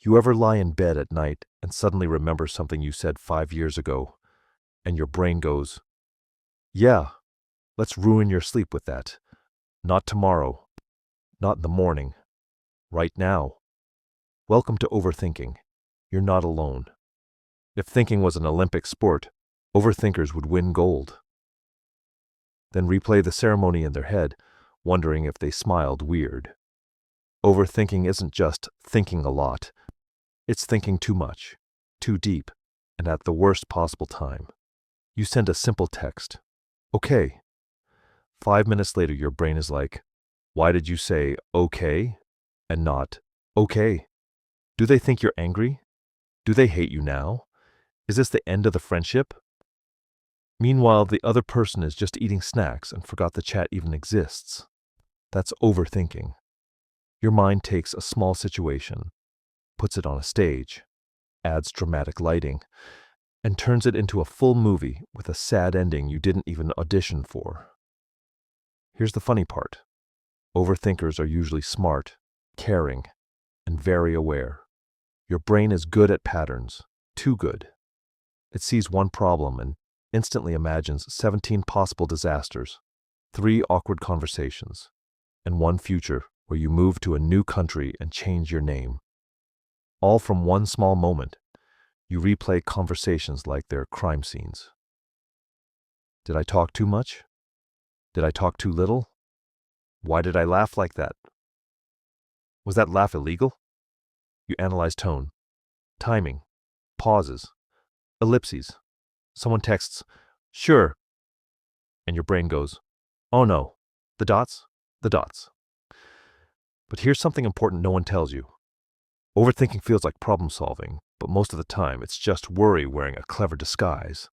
You ever lie in bed at night and suddenly remember something you said 5 years ago, and your brain goes, yeah, let's ruin your sleep with that. Not tomorrow, not in the morning, right now. Welcome to Overthinking. You're not alone. If thinking was an Olympic sport, overthinkers would win gold. Then replay the ceremony in their head, wondering if they smiled weird. Overthinking isn't just thinking a lot. It's thinking too much, too deep, and at the worst possible time. You send a simple text, okay. 5 minutes later, your brain is like, why did you say okay and not okay? Do they think you're angry? Do they hate you now? Is this the end of the friendship? Meanwhile, the other person is just eating snacks and forgot the chat even exists. That's overthinking. Your mind takes a small situation, puts it on a stage, adds dramatic lighting, and turns it into a full movie with a sad ending you didn't even audition for. Here's the funny part. Overthinkers are usually smart, caring, and very aware. Your brain is good at patterns, too good. It sees one problem and instantly imagines 17 possible disasters, 3 awkward conversations, and one future where you move to a new country and change your name. All from one small moment. You replay conversations like they're crime scenes. Did I talk too much? Did I talk too little? Why did I laugh like that? Was that laugh illegal? You analyze tone, timing, pauses, ellipses. Someone texts, sure, and your brain goes, oh no, the dots, the dots. But here's something important no one tells you. Overthinking feels like problem solving, but most of the time it's just worry wearing a clever disguise.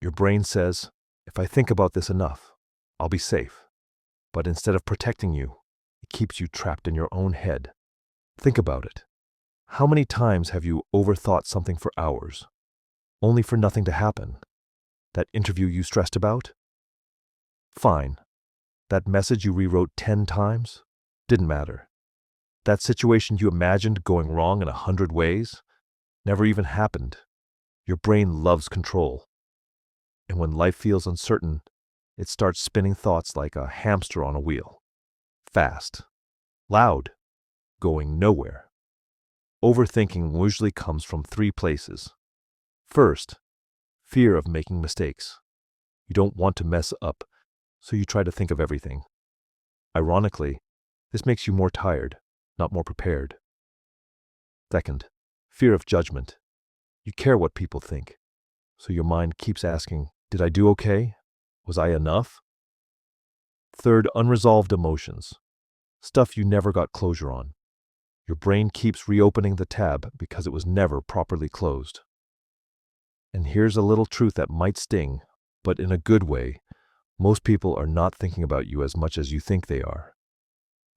Your brain says, if I think about this enough, I'll be safe. But instead of protecting you, it keeps you trapped in your own head. Think about it. How many times have you overthought something for hours, only for nothing to happen? That interview you stressed about? Fine. That message you rewrote 10 times? Didn't matter. That situation you imagined going wrong in 100 ways? Never even happened. Your brain loves control. And when life feels uncertain, it starts spinning thoughts like a hamster on a wheel. Fast. Loud. Going nowhere. Overthinking usually comes from 3 places. First, fear of making mistakes. You don't want to mess up, so you try to think of everything. Ironically, this makes you more tired, not more prepared. Second, fear of judgment. You care what people think, so your mind keeps asking, did I do okay? Was I enough? Third, unresolved emotions. Stuff you never got closure on. Your brain keeps reopening the tab because it was never properly closed. And here's a little truth that might sting, but in a good way. Most people are not thinking about you as much as you think they are.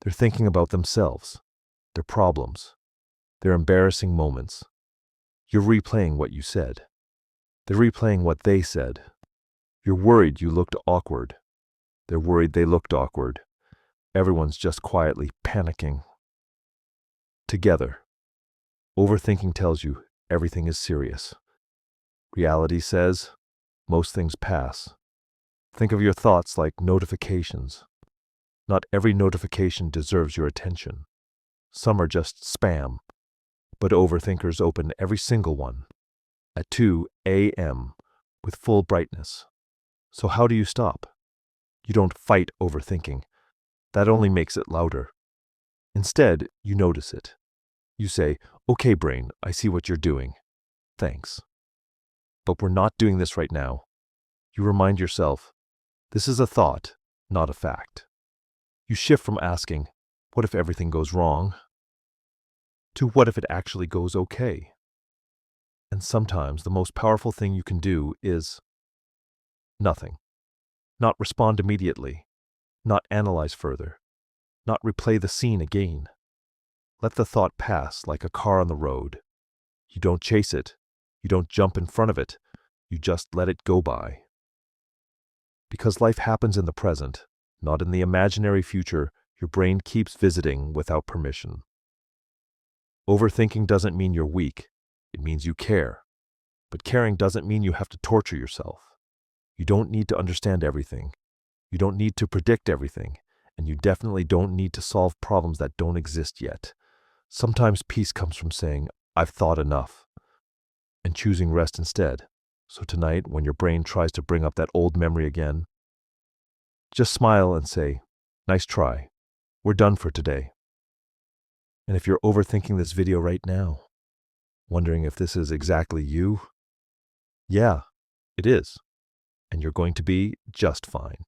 They're thinking about themselves, their problems, their embarrassing moments. You're replaying what you said. They're replaying what they said. You're worried you looked awkward. They're worried they looked awkward. Everyone's just quietly panicking. Together. Overthinking tells you everything is serious. Reality says most things pass. Think of your thoughts like notifications. Not every notification deserves your attention. Some are just spam, but overthinkers open every single one at 2 a.m. with full brightness. So how do you stop? You don't fight overthinking. That only makes it louder. Instead, you notice it. You say, okay, brain, I see what you're doing. Thanks. But we're not doing this right now. You remind yourself, this is a thought, not a fact. You shift from asking, what if everything goes wrong, to what if it actually goes okay? And sometimes the most powerful thing you can do is nothing. Not respond immediately, not analyze further, not replay the scene again. Let the thought pass like a car on the road. You don't chase it, you don't jump in front of it, you just let it go by. Because life happens in the present, not in the imaginary future your brain keeps visiting without permission. Overthinking doesn't mean you're weak. It means you care. But caring doesn't mean you have to torture yourself. You don't need to understand everything. You don't need to predict everything. And you definitely don't need to solve problems that don't exist yet. Sometimes peace comes from saying, I've thought enough, and choosing rest instead. So tonight, when your brain tries to bring up that old memory again, just smile and say, nice try. We're done for today. And if you're overthinking this video right now, wondering if this is exactly you, yeah, it is. And you're going to be just fine.